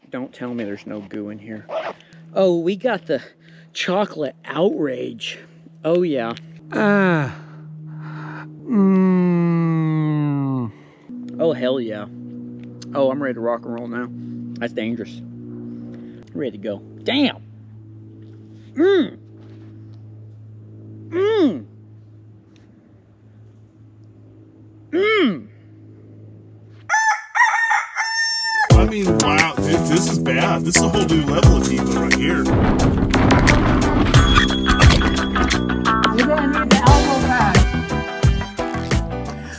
Don't tell me there's no goo in here. Oh, we got the chocolate Outrage. Oh, yeah. Oh, hell yeah. Oh, I'm ready to rock and roll now. That's dangerous. Ready to go. Damn. I mean, wow, this is bad. This is a whole new level of diva right here. You're gonna need the elbow pad.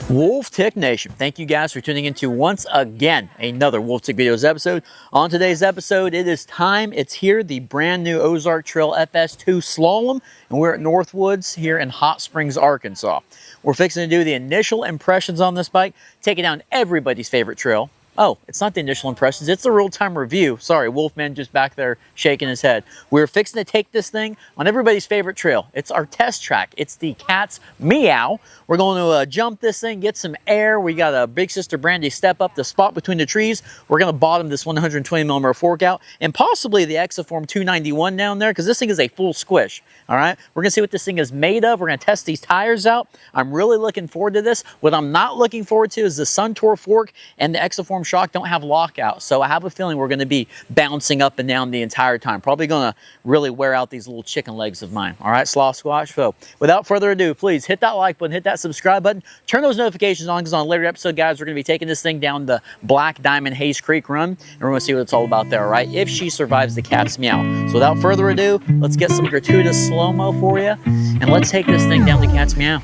Wolf Tick Nation, thank you guys for tuning into once again another Wolf Tick Videos episode. On today's episode, it is time. It's here, the brand new Ozark Trail FS.2 Slalom, and we're at Northwoods here in Hot Springs, Arkansas. We're fixing to do the initial impressions on this bike, taking down everybody's favorite trail. Oh, it's not the initial impressions, it's the real-time review. Sorry, Wolfman just back there shaking his head. We're fixing to take this thing on everybody's favorite trail. It's our test track. It's the Cat's Meow. We're going to jump this thing, get some air. We got a Big Sister Brandy step up the spot between the trees. We're going to bottom this 120mm fork out and possibly the Exaform 291 down there because this thing is a full squish. All right, we're going to see what this thing is made of. We're going to test these tires out. I'm really looking forward to this. What I'm not looking forward to is the Suntour fork and the Exaform shock don't have lockout, so I have a feeling we're going to be bouncing up and down the entire time. Probably going to really wear out these little chicken legs of mine. All right, Slaw Squash. So without further ado, please hit that like button, hit that subscribe button, turn those notifications on because on a later episode, guys, we're going to be taking this thing down the Black Diamond Hayes Creek run, and we're going to see what it's all about there. All right, if she survives the Cat's Meow. So without further ado, let's get some gratuitous slow-mo for you, and let's take this thing down the Cat's Meow.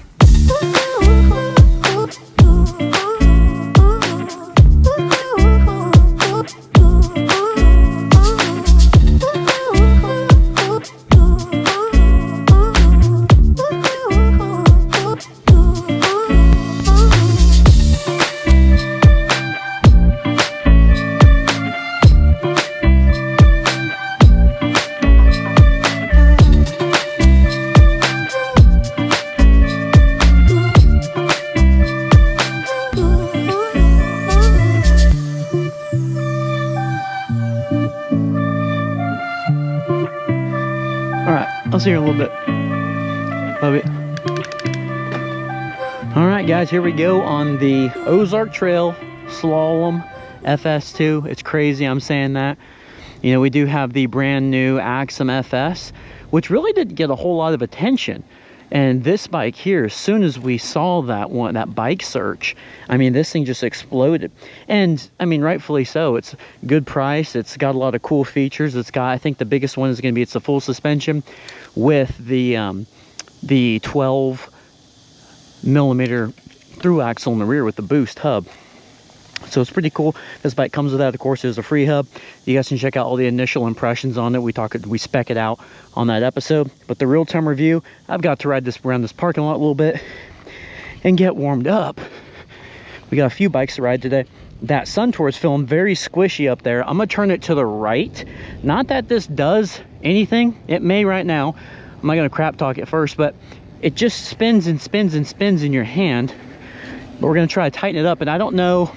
I'll see you in a little bit. Love it. All right, guys, here we go on the Ozark Trail Slalom FS.2. It's crazy I'm saying that. You know, we do have the brand new Axum FS, which really didn't get a whole lot of attention. And this bike here, as soon as we saw that bike search, I mean, this thing just exploded. And I mean, rightfully so. It's good price. It's got a lot of cool features. It's got, I think the biggest one is going to be it's a full suspension with the 12mm through axle in the rear with the boost hub. So it's pretty cool. This bike comes with that. Of course, there's a free hub. You guys can check out all the initial impressions on it. We spec it out on that episode. But the real-time review, I've got to ride this around this parking lot a little bit and get warmed up. We got a few bikes to ride today. That Suntour is feeling very squishy up there. I'm gonna turn it to the right. Not that this does anything. It may right now. I'm not gonna crap talk it first, but it just spins and spins and spins in your hand. But we're gonna try to tighten it up, and I don't know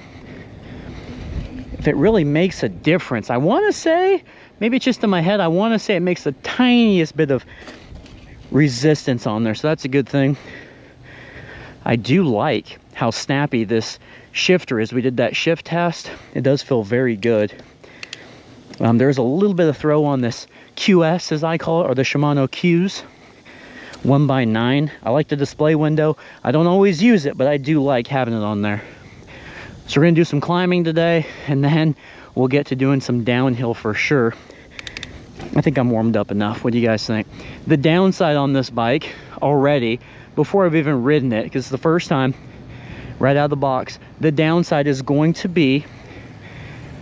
if it really makes a difference. I want to say, maybe it's just in my head, I want to say it makes the tiniest bit of resistance on there, so that's a good thing. I do like how snappy this shifter is. We did that shift test. It does feel very good. There's a little bit of throw on this QS, as I call it, or the Shimano Qs 1x9. I like the display window. I don't always use it, but I do like having it on there. So we're gonna do some climbing today, and then we'll get to doing some downhill for sure. I think I'm warmed up enough. What do you guys think? The downside on this bike already, before I've even ridden it, because it's the first time right out of the box, the downside is going to be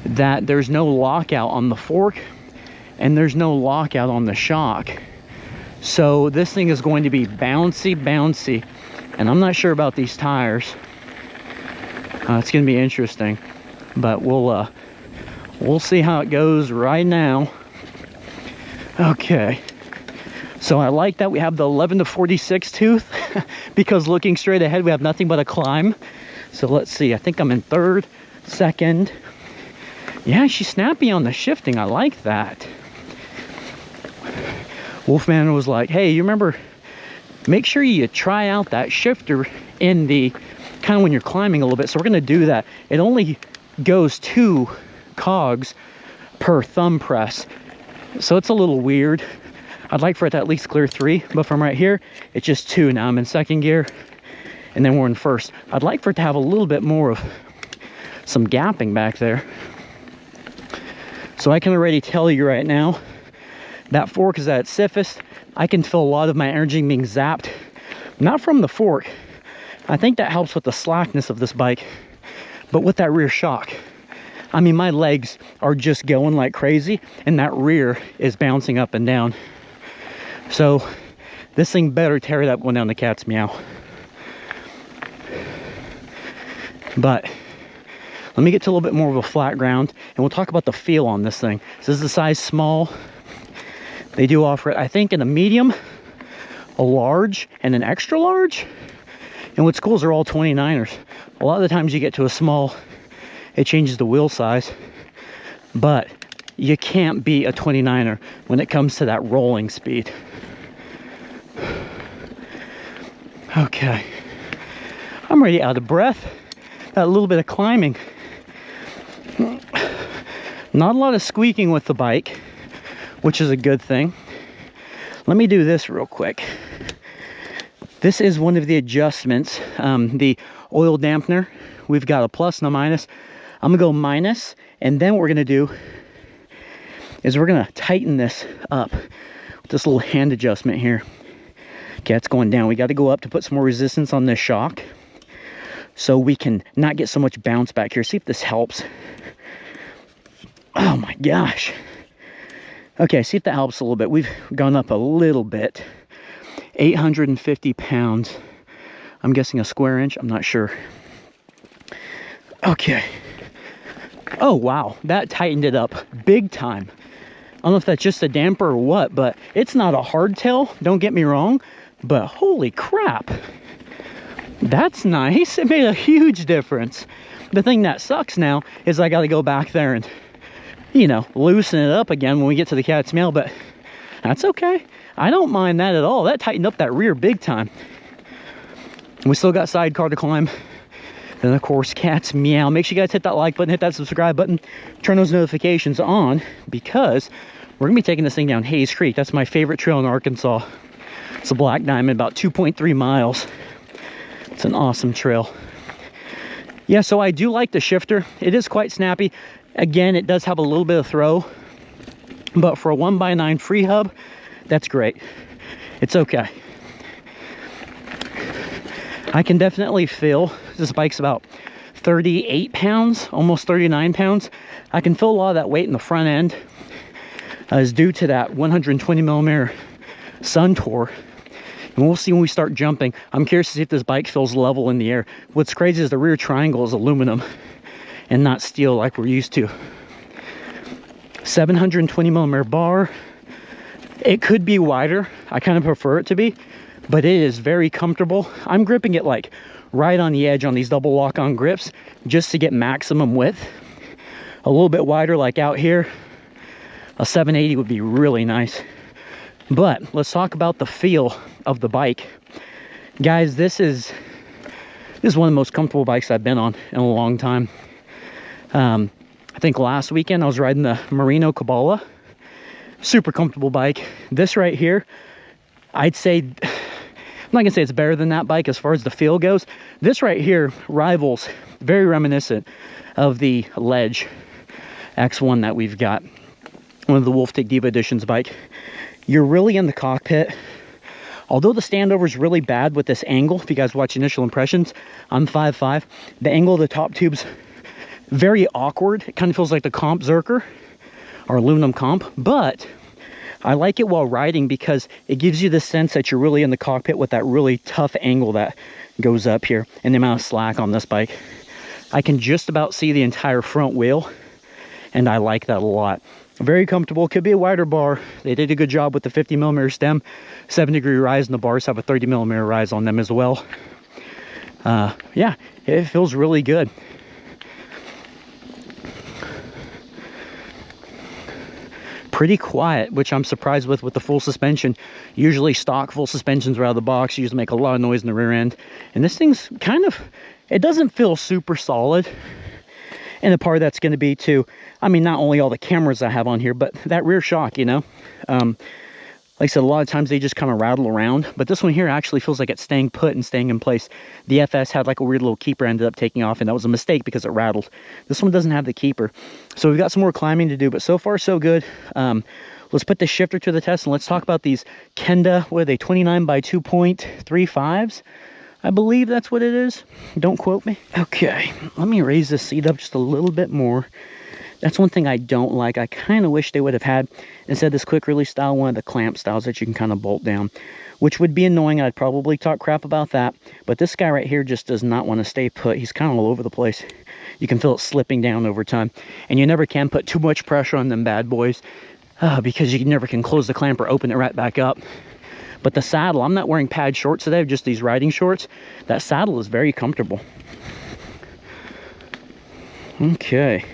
that there's no lockout on the fork and there's no lockout on the shock. So this thing is going to be bouncy, and I'm not sure about these tires. It's gonna be interesting, but we'll see how it goes right now. Okay, so I like that we have the 11 to 46 tooth because looking straight ahead we have nothing but a climb. So let's see, I think I'm in third, second, Yeah, she's snappy on the shifting. I like that. Wolfman was like, hey, you remember, make sure you try out that shifter in the kind of when you're climbing a little bit. So we're going to do that. It only goes 2 cogs per thumb press, so it's a little weird. I'd like for it to at least clear 3, but from right here it's just 2. Now I'm in 2nd gear and then we're in 1st. I'd like for it to have a little bit more of some gapping back there. So I can already tell you right now that fork is at its stiffest. I can feel a lot of my energy being zapped, not from the fork. I think that helps with the slackness of this bike, but with that rear shock. I mean, my legs are just going like crazy and that rear is bouncing up and down. So this thing better tear that one down the cat's meow. But let me get to a little bit more of a flat ground and we'll talk about the feel on this thing. This is the size small. They do offer it, I think, in a medium, a large, and an extra large. And what's cool is they're all 29ers. A lot of the times you get to a small, it changes the wheel size. But you can't beat a 29er when it comes to that rolling speed. Okay. I'm already out of breath. That little bit of climbing. Not a lot of squeaking with the bike, which is a good thing. Let me do this real quick. This is one of the adjustments, the oil dampener. We've got a plus and a minus. I'm gonna go minus, and then what we're gonna do is we're gonna tighten this up with this little hand adjustment here. Okay, it's going down. We got to go up to put some more resistance on this shock so we can not get so much bounce back here. See if this helps. Oh my gosh. Okay, see if that helps a little bit. We've gone up a little bit. 850 pounds. I'm guessing a square inch. I'm not sure. Okay. Oh, wow. That tightened it up big time. I don't know if that's just a damper or what, but it's not a hardtail. Don't get me wrong. But holy crap. That's nice. It made a huge difference. The thing that sucks now is I got to go back there and, you know, loosen it up again when we get to the cat's meow, but that's okay. I don't mind that at all. That tightened up that rear big time. We still got sidecar to climb. Then of course, cat's meow. Make sure you guys hit that like button, hit that subscribe button, turn those notifications on, because we're gonna be taking this thing down Hayes Creek. That's my favorite trail in Arkansas. It's a black diamond, about 2.3 miles. It's an awesome trail. Yeah, so I do like the shifter. It is quite snappy. Again, it does have a little bit of throw, but for a 1x9 free hub, that's great. It's okay. I can definitely feel, this bike's about 38 pounds, almost 39 pounds. I can feel a lot of that weight in the front end is due to that 120 millimeter Sun Tour. And we'll see when we start jumping. I'm curious to see if this bike feels level in the air. What's crazy is the rear triangle is aluminum and not steel like we're used to. 720 millimeter bar. It could be wider. I kind of prefer it to be, but it is very comfortable. I'm gripping it like right on the edge on these double lock-on grips just to get maximum width. A little bit wider like out here. A 780 would be really nice. But let's talk about the feel of the bike. Guys, this is one of the most comfortable bikes I've been on in a long time. I think last weekend I was riding the Merino Kabbalah. Super comfortable bike. This right here, I'd say, I'm not gonna say it's better than that bike as far as the feel goes. This right here rivals, very reminiscent of the Ledge X1 that we've got. One of the Wolftick Diva Editions bike. You're really in the cockpit. Although the standover is really bad with this angle, if you guys watch initial impressions, I'm 5'5". The angle of the top tube's very awkward. It kind of feels like the comp Zerker or aluminum comp, but I like it while riding because it gives you the sense that you're really in the cockpit with that really tough angle that goes up here and the amount of slack on this bike. I can just about see the entire front wheel, and I like that a lot. Very comfortable. Could be a wider bar. They did a good job with the 50 millimeter stem. 7-degree rise, and the bars have a 30 millimeter rise on them as well. Yeah, it feels really good. pretty quiet, which I'm surprised with the full suspension. Usually stock full suspensions are out of the box, usually make a lot of noise in the rear end. And this thing's kind of, it doesn't feel super solid. And a part of that's going to be too, I mean, not only all the cameras I have on here, but that rear shock, you know. Like I said, a lot of times they just kind of rattle around, but this one here actually feels like it's staying put and staying in place. The FS had like a weird little keeper, ended up taking off, and that was a mistake because it rattled. This one doesn't have the keeper. So we've got some more climbing to do, but so far so good. Let's put the shifter to the test and let's talk about these Kenda, what are they, 29 by 2.35s? I believe that's what it is. Don't quote me. Okay, let me raise this seat up just a little bit more. That's one thing I don't like. I kind of wish they would have had, instead of this quick release style, one of the clamp styles that you can kind of bolt down, which would be annoying. I'd probably talk crap about that. But this guy right here just does not want to stay put. He's kind of all over the place. You can feel it slipping down over time. And you never can put too much pressure on them bad boys because you never can close the clamp or open it right back up. But the saddle, I'm not wearing pad shorts today, just these riding shorts. That saddle is very comfortable. Okay.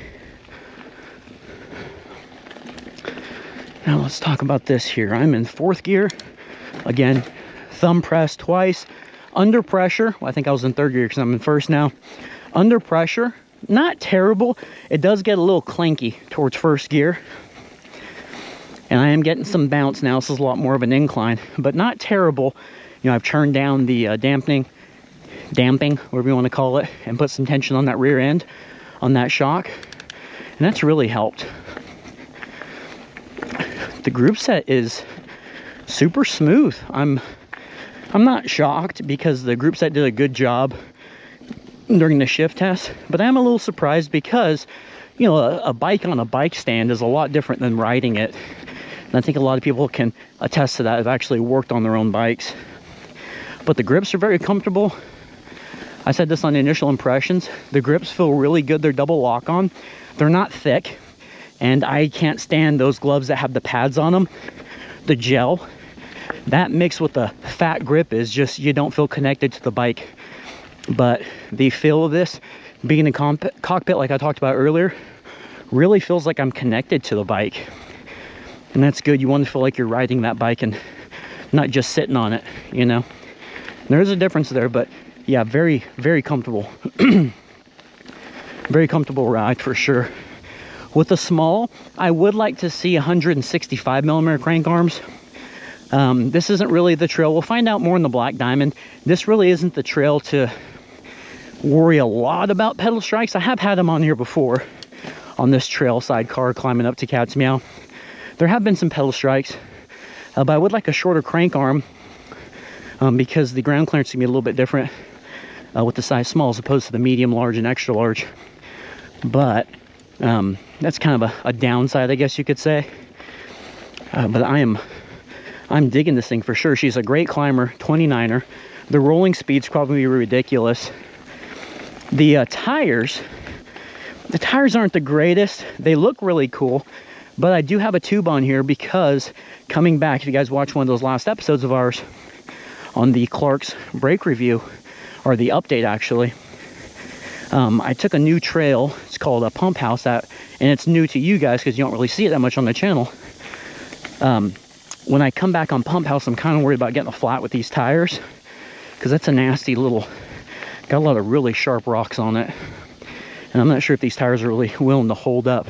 Now let's talk about this here. I'm in 4th gear. Again, thumb press twice. Under pressure, well, I think I was in 3rd gear because I'm in 1st now. Under pressure, not terrible. It does get a little clanky towards 1st gear. And I am getting some bounce now. This is a lot more of an incline, but not terrible. You know, I've turned down the damping, whatever you want to call it, and put some tension on that rear end, on that shock. And that's really helped. The group set is super smooth. I'm not shocked because the group set did a good job during the shift test, but I am a little surprised because, you know, a bike on a bike stand is a lot different than riding it. And I think a lot of people can attest to that. Have actually worked on their own bikes. But the grips are very comfortable. I said this on the initial impressions. The grips feel really good. They're double lock on. They're not thick. And I can't stand those gloves that have the pads on them. The gel. That mixed with the fat grip is just, you don't feel connected to the bike. But the feel of this, being in the cockpit like I talked about earlier, really feels like I'm connected to the bike. And that's good. You want to feel like you're riding that bike and not just sitting on it, you know. There is a difference there, but yeah, very, very comfortable. Very comfortable ride for sure. With the small, I would like to see 165mm crank arms. This isn't really the trail. We'll find out more in the Black Diamond. This really isn't the trail to worry a lot about pedal strikes. I have had them on here before on this trail sidecar climbing up to Cat's Meow. There have been some pedal strikes, but I would like a shorter crank arm because the ground clearance can be a little bit different with the size small as opposed to the medium, large, and extra large. But that's kind of a downside, I guess you could say. But I'm digging this thing for sure. She's a great climber, 29er. The rolling speed's probably ridiculous. The tires aren't the greatest. They look really cool, but I do have a tube on here because coming back, if you guys watch one of those last episodes of ours on the Clark's brake review, or the update actually, I took a new trail. It's called a Pump House, and it's new to you guys because you don't really see it that much on the channel. When I come back on Pump House, I'm kind of worried about getting a flat with these tires because that's a nasty little, got a lot of really sharp rocks on it. And I'm not sure if these tires are really willing to hold up.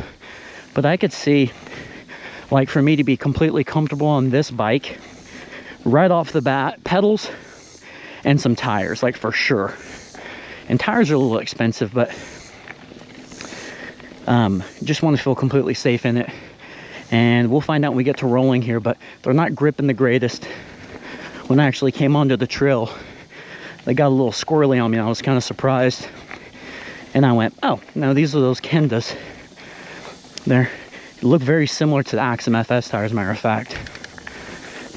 But I could see, like, for me to be completely comfortable on this bike, right off the bat, pedals and some tires, like, for sure. And tires are a little expensive, but just want to feel completely safe in it. And we'll find out when we get to rolling here, but they're not gripping the greatest. When I actually came onto the trail, they got a little squirrely on me, and I was kind of surprised. And I went, oh, no, these are those Kendas. They look very similar to the Axum FS tires, as a matter of fact.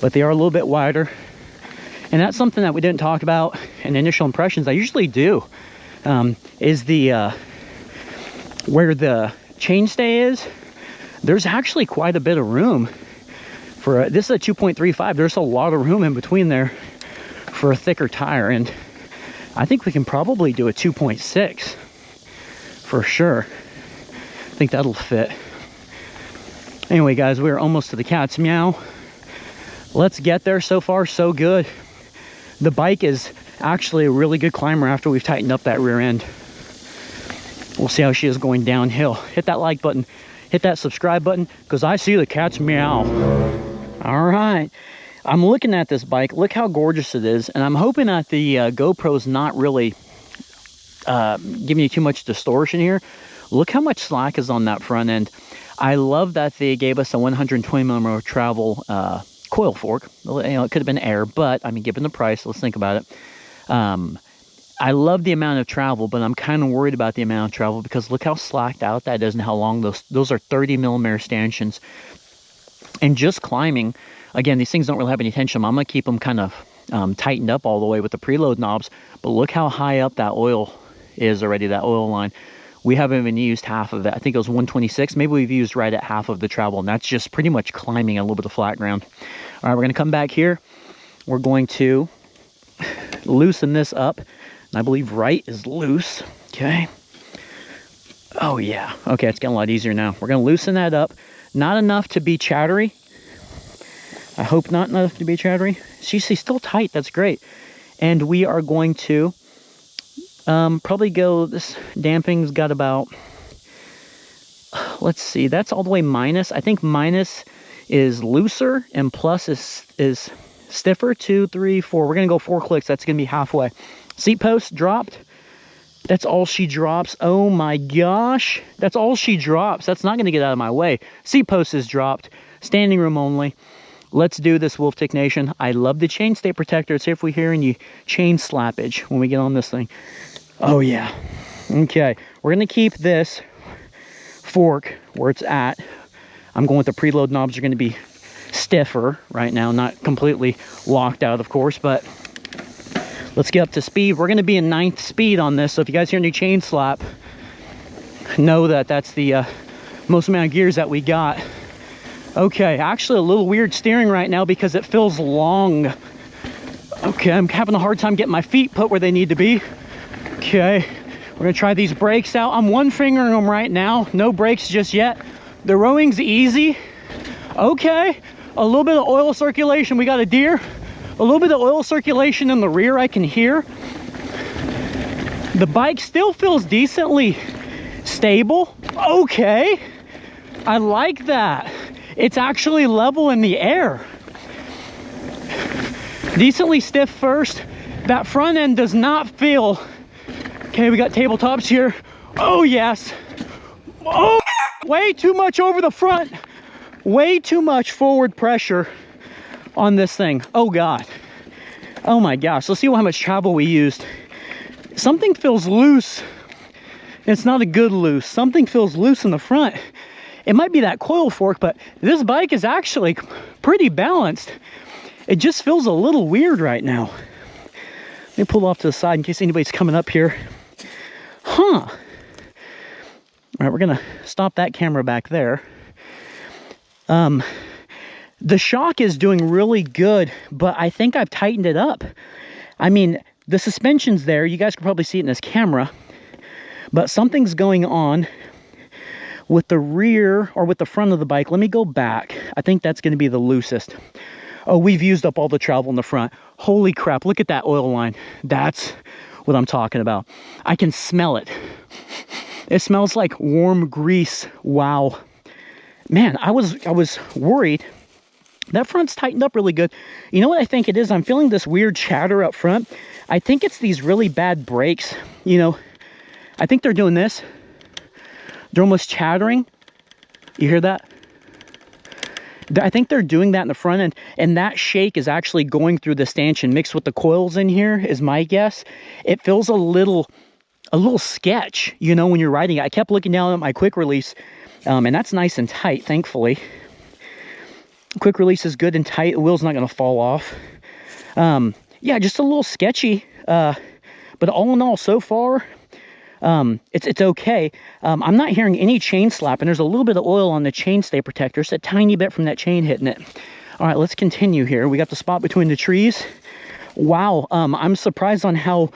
But they are a little bit wider. And that's something that we didn't talk about in initial impressions. I usually do. Is the where the chainstay is, there's actually quite a bit of room for this is a 2.35. There's a lot of room in between there for a thicker tire, and I think we can probably do a 2.6 for sure. I think that'll fit. Anyway, guys, we're almost to the cat's meow. Let's get there. So far, so good. The bike is actually a really good climber after we've tightened up that rear end. We'll see how she is going downhill. Hit that like button, hit that subscribe button, because I see the cat's meow. All right, I'm looking at this bike. Look how gorgeous it is, and I'm hoping that the GoPro's not really giving you too much distortion here. Look how much slack is on that front end. I love that they gave us a 120mm travel coil fork. You know, it could have been air, but I mean, given the price, let's think about it. I love the amount of travel, but I'm kind of worried about the amount of travel because look how slacked out that is and how long those are 30mm stanchions. And just climbing, again, these things don't really have any tension. I'm going to keep them kind of tightened up all the way with the preload knobs, but look how high up that oil is already, that oil line. We haven't even used half of that. I think it was 126. Maybe we've used right at half of the travel, and that's just pretty much climbing a little bit of flat ground. All right, we're going to come back here. We're going to loosen this up. I believe right is loose. Okay. Oh yeah. Okay, it's getting a lot easier now. We're going to loosen that up. Not enough to be chattery. I hope not enough to be chattery. She's still tight. That's great. And we are going to probably go, this damping's got about, let's see, that's all the way minus. I think minus is looser and plus is stiffer. 2, 3, 4. We're going to go 4 clicks. That's going to be halfway. Seat post dropped. That's all she drops. Oh my gosh. That's all she drops. That's not going to get out of my way. Seat post is dropped. Standing room only. Let's do this, Wolf Tick Nation. I love the chainstay protector. Let's see if we hear any chain slappage when we get on this thing. Oh yeah. Okay. We're going to keep this fork where it's at. I'm going with the preload knobs are going to be stiffer right now. Not completely locked out, of course, but let's get up to speed. We're going to be in 9th speed on this, so if you guys hear any chain slap, know that that's the most amount of gears that we got. Okay, actually a little weird steering right now because it feels long. Okay, I'm having a hard time getting my feet put where they need to be. Okay, we're going to try these brakes out. I'm one fingering them right now. No brakes just yet. The rowing's easy. Okay, a little bit of oil circulation. We got a deer. A little bit of oil circulation in the rear I can hear. The bike still feels decently stable. Okay, I like that. It's actually level in the air. Decently stiff first. That front end does not feel... Okay, we got tabletops here. Oh yes. Oh, way too much over the front. Way too much forward pressure on this thing. Oh god. Oh my gosh. Let's see how much travel we used. Something feels loose. It's not a good loose. Something feels loose in the front. It might be that coil fork, but this bike is actually pretty balanced. It just feels a little weird right now. Let me pull off to the side in case anybody's coming up here. Huh. All right, we're gonna stop that camera back there. The shock is doing really good, but I think I've tightened it up. I mean, the suspension's there. You guys can probably see it in this camera, but something's going on with the rear or with the front of the bike. Let me go back. I think that's going to be the loosest. Oh, we've used up all the travel in the front. Holy crap, look at that oil line. That's what I'm talking about. I can smell it. It smells like warm grease. Wow. Man, I was worried. That front's tightened up really good. You know what I think it is? I'm feeling this weird chatter up front. I think it's these really bad brakes. You know, I think they're doing this. They're almost chattering. You hear that? I think they're doing that in the front end, and that shake is actually going through the stanchion mixed with the coils in here, is my guess. It feels a little sketch, you know, when you're riding it. I kept looking down at my quick release, and that's nice and tight, thankfully. Quick release is good and tight. The wheel's not going to fall off. Yeah, just a little sketchy, but all in all, so far, it's okay. I'm not hearing any chain slap, and there's a little bit of oil on the chainstay protector, just a tiny bit from that chain hitting it. All right, let's continue here. We got the spot between the trees. Wow, I'm surprised on how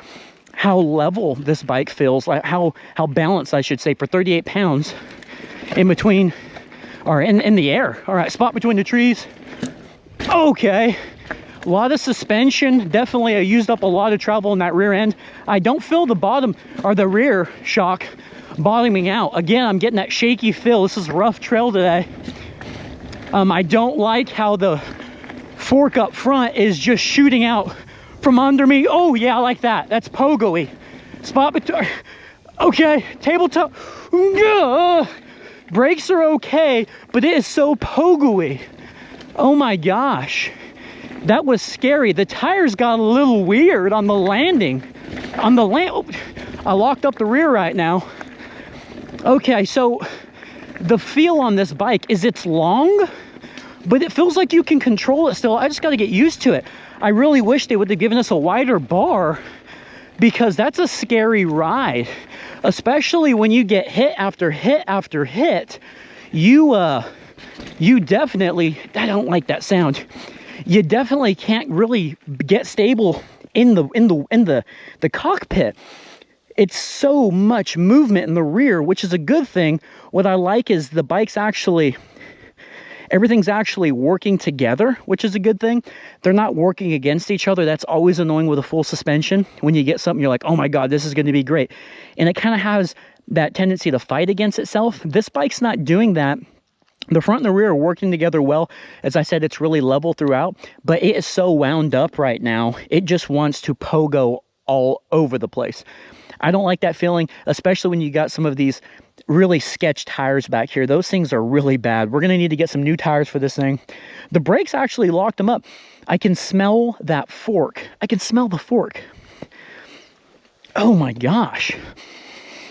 level this bike feels, like how balanced, I should say, for 38 pounds in between All right, in the air. All right, spot between the trees. Okay. A lot of suspension. Definitely I used up a lot of travel in that rear end. I don't feel the bottom or the rear shock bottoming out. Again, I'm getting that shaky feel. This is a rough trail today. I don't like how the fork up front is just shooting out from under me. Oh yeah, I like that. That's pogo-y. Spot between. Okay, tabletop. Brakes are okay, but it is so pogo-y. Oh my gosh. That was scary. The tires got a little weird on the landing. Oh, I locked up the rear right now. Okay, so the feel on this bike is it's long, but it feels like you can control it still. I just got to get used to it. I really wish they would have given us a wider bar, because that's a scary ride, especially when you get hit after hit after hit. You definitely, I don't like that sound. You definitely can't really get stable in the cockpit. It's so much movement in the rear, which is a good thing. What I like is the bike's actually, everything's actually working together, which is a good thing. They're not working against each other. That's always annoying with a full suspension. When you get something, you're like, oh my God, this is going to be great. And it kind of has that tendency to fight against itself. This bike's not doing that. The front and the rear are working together well. As I said, it's really level throughout, but it is so wound up right now. It just wants to pogo all over the place. I don't like that feeling, especially when you got some of these really sketch tires back here. Those things are really bad. We're going to need to get some new tires for this thing. The brakes actually locked them up. I can smell that fork. I can smell the fork. Oh my gosh.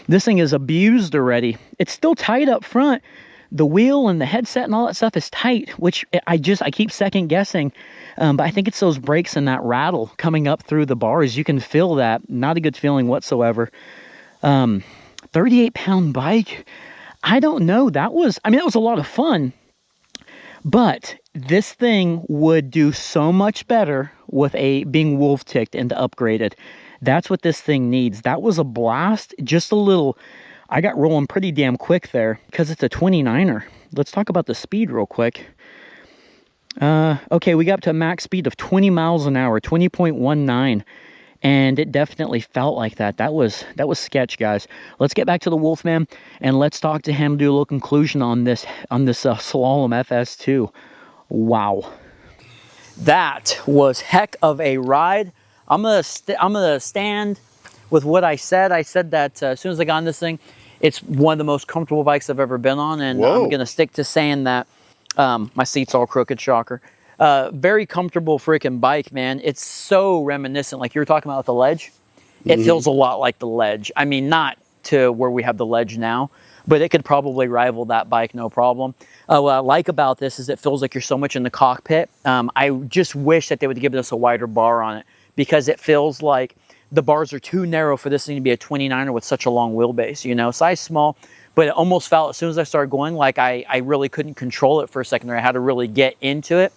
This thing is abused already. It's still tight up front. The wheel and the headset and all that stuff is tight, which I keep second guessing. But I think it's those brakes and that rattle coming up through the bars. You can feel that. Not a good feeling whatsoever. 38-pound bike. I don't know. That was a lot of fun. But this thing would do so much better with being wolf ticked and upgraded. That's what this thing needs. That was a blast. Just a little. I got rolling pretty damn quick there because it's a 29er. Let's talk about the speed real quick. Okay, we got up to a max speed of 20 miles an hour, 20.19. And it definitely felt like that. That was sketch, guys. Let's get back to the Wolfman and let's talk to him, do a little conclusion on this Slalom FS.2. Wow. That was heck of a ride. I'm gonna stand with what I said. I said that as soon as I got on this thing, it's one of the most comfortable bikes I've ever been on, and I'm going to stick to saying that. My seat's all crooked, shocker. Very comfortable freaking bike, man. It's so reminiscent, like you were talking about with the ledge. It feels a lot like the ledge. I mean, not to where we have the ledge now, but it could probably rival that bike, no problem. What I like about this is it feels like you're so much in the cockpit. I just wish that they would give us a wider bar on it, because it feels like the bars are too narrow for this thing to be a 29er with such a long wheelbase, you know, size small, but it almost felt as soon as I started going, like I really couldn't control it for a second there. I had to really get into it.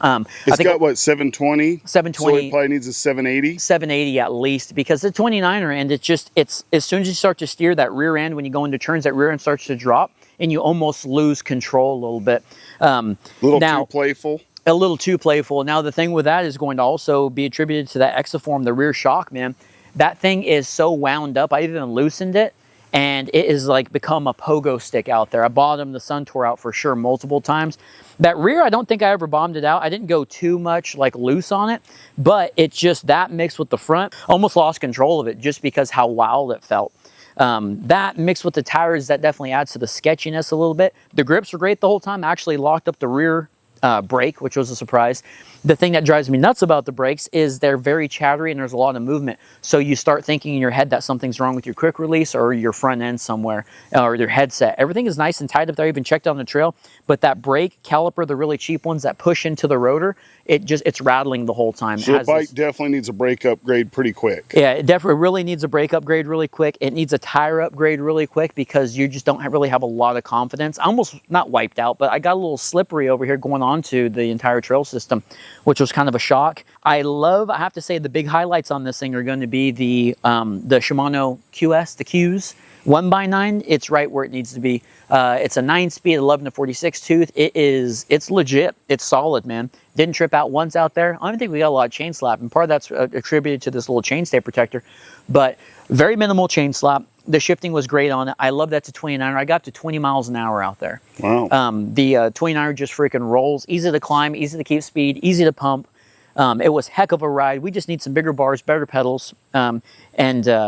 It's got what, 720? 720. So it probably needs a 780? 780 at least, because the 29er end, it's as soon as you start to steer that rear end, when you go into turns, that rear end starts to drop and you almost lose control a little bit. Too playful. A little too playful. Now, the thing with that is going to also be attributed to that Exaform, the rear shock, man. That thing is so wound up. I even loosened it, and it is like become a pogo stick out there. I bottomed the Suntour out for sure multiple times. That rear, I don't think I ever bombed it out. I didn't go too much like loose on it, but it's just that mixed with the front, almost lost control of it just because how wild it felt. That mixed with the tires, that definitely adds to the sketchiness a little bit. The grips were great the whole time. I actually locked up the rear brake, which was a surprise. The thing that drives me nuts about the brakes is they're very chattery and there's a lot of movement. So you start thinking in your head that something's wrong with your quick release or your front end somewhere, or your headset. Everything is nice and tight up there. I even checked on the trail, but that brake caliper, the really cheap ones that push into the rotor, it's rattling the whole time. So the bike definitely needs a brake upgrade pretty quick. Yeah, it definitely really needs a brake upgrade really quick. It needs a tire upgrade really quick because you just don't really have a lot of confidence. I almost not wiped out, but I got a little slippery over here going on onto the entire trail system, which was kind of a shock. I have to say, the big highlights on this thing are going to be the Shimano QS, the Qs. 1x9, it's right where it needs to be. It's a 9-speed, 11 to 46 tooth. It's legit. It's solid, man. Didn't trip out once out there. I don't think we got a lot of chain slap, and part of that's attributed to this little chainstay protector, but very minimal chain slap. The shifting was great on it. I love that to 29er. I got to 20 miles an hour out there. Wow. The 29er just freaking rolls. Easy to climb, easy to keep speed, easy to pump. It was heck of a ride. We just need some bigger bars, better pedals, and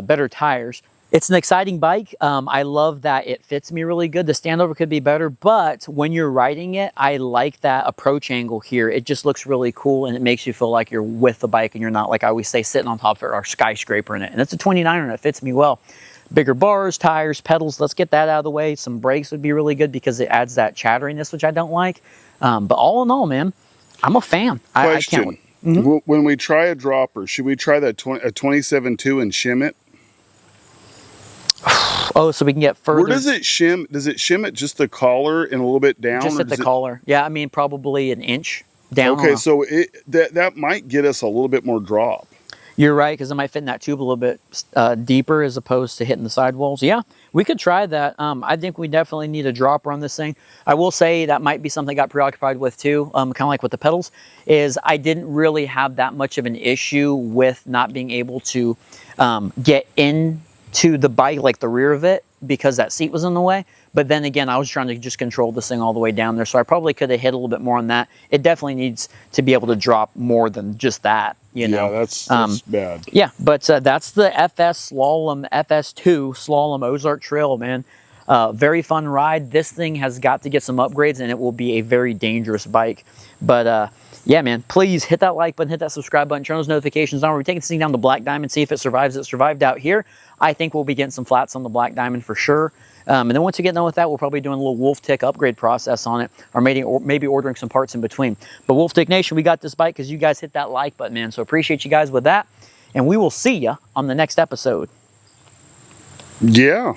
better tires. It's an exciting bike. I love that it fits me really good. The standover could be better, but when you're riding it, I like that approach angle here. It just looks really cool, and it makes you feel like you're with the bike and you're not, like I always say, sitting on top of it or skyscraper in it. And it's a 29er and it fits me well. Bigger bars, tires, pedals, let's get that out of the way. Some brakes would be really good because it adds that chatteriness, which I don't like. But all in all, man, I'm a fan. Question. I can't wait. When we try a dropper, should we try that a 27.2 and shim it? Oh, so we can get further. Where does it shim? Does it shim it just the collar and a little bit down? Just at the collar. Yeah, I mean, probably an inch down. Okay, so that might get us a little bit more drop. You're right, because it might fit in that tube a little bit deeper as opposed to hitting the sidewalls. Yeah, we could try that. I think we definitely need a dropper on this thing. I will say that might be something I got preoccupied with too, kind of like with the pedals, is I didn't really have that much of an issue with not being able to get into the bike, like the rear of it, because that seat was in the way. But then again, I was trying to just control this thing all the way down there, so I probably could have hit a little bit more on that. It definitely needs to be able to drop more than just that, you know. Yeah, that's bad. Yeah, but that's the Slalom FS.2 Slalom Ozark Trail, man. Very fun ride. This thing has got to get some upgrades, and it will be a very dangerous bike. But yeah, man, please hit that like button, hit that subscribe button, turn those notifications on. We're taking this thing down to Black Diamond, see if it survives. It survived out here. I think we'll be getting some flats on the Black Diamond for sure. And then once we get done with that, we'll probably be doing a little Wolf Tick upgrade process on it, or maybe ordering some parts in between. But Wolf Tick Nation, we got this bike because you guys hit that like button, man. So appreciate you guys with that. And we will see you on the next episode. Yeah.